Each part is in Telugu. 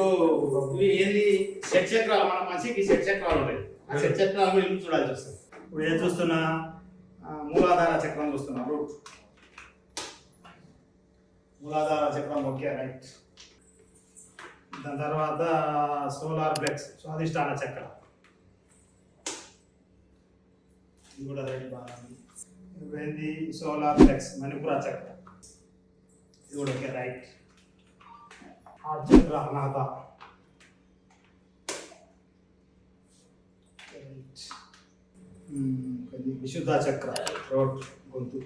ఇప్పుడు ఇవి ఏంది షట్ చక్రాలు, మన మనిషికి షట్ చక్రాలు ఉంటాయి. ఆ షట్ చక్రాలు కూడా ఇల్లు చూడాల్సి వస్తుంది. ఇప్పుడు ఏం చూస్తున్నా, మూలాధార చక్రం చూస్తున్నా, రూట్ మూలాధార చక్రం ఓకే రైట్. దాని తర్వాత సోలార్ ప్లెక్స్ స్వాదిష్టాన చక్రం, ఇది కూడా రైట్ బాగా. ఏంది సోలార్ ప్లెక్స్ మణిపుర చక్రం, ఇది కూడా ఓకే రైట్. హార్ట్ చక్ర అనాథ, విశుద్ధ చక్ర రోడ్ గొంతు,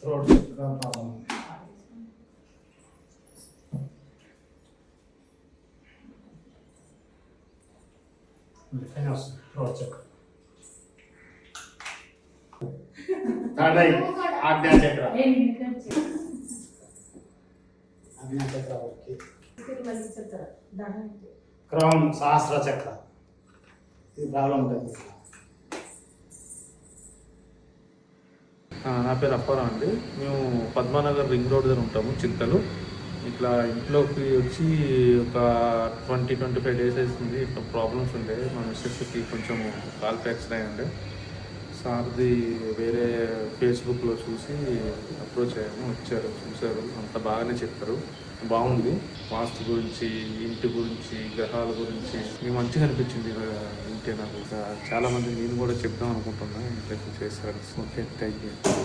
రోడ్ చక్ర పాదం, రోడ్ చక్ర. ఆజ్ఞా చక్ర, ఆజ్ఞా చక్ర ఓకే. క్రౌన్ సహస్ర చక్ర, ఇది ప్రాబ్లం ఉంటుంది. నా పేరు అప్పారావు అండి. మేము పద్మానగర్ రింగ్ రోడ్ దగ్గర ఉంటాము, చింతలు. ఇట్లా ఇంట్లోకి వచ్చి ఒక 20-25 డేస్ అవుతుంది. ఇట్లా ప్రాబ్లమ్స్ ఉండే, మా మిస్సెస్కి కొంచెం కాల్ ఫ్రాక్చర్ అయి ఉండే. సార్ది వేరే ఫేస్బుక్లో చూసి అప్రోచ్ అయ్యాము, వచ్చారు, చూశారు, అంత బాగానే చెప్పారు. బాగుంది. వాస్తు గురించి, ఇంటి గురించి, గ్రహాల గురించి మీకు మంచిగా అనిపించింది ఇంటే. నాకు చాలా మంది నేను కూడా చెప్దాం అనుకుంటున్నా, ఇంట్లో చేస్తారు. Okay, thank you.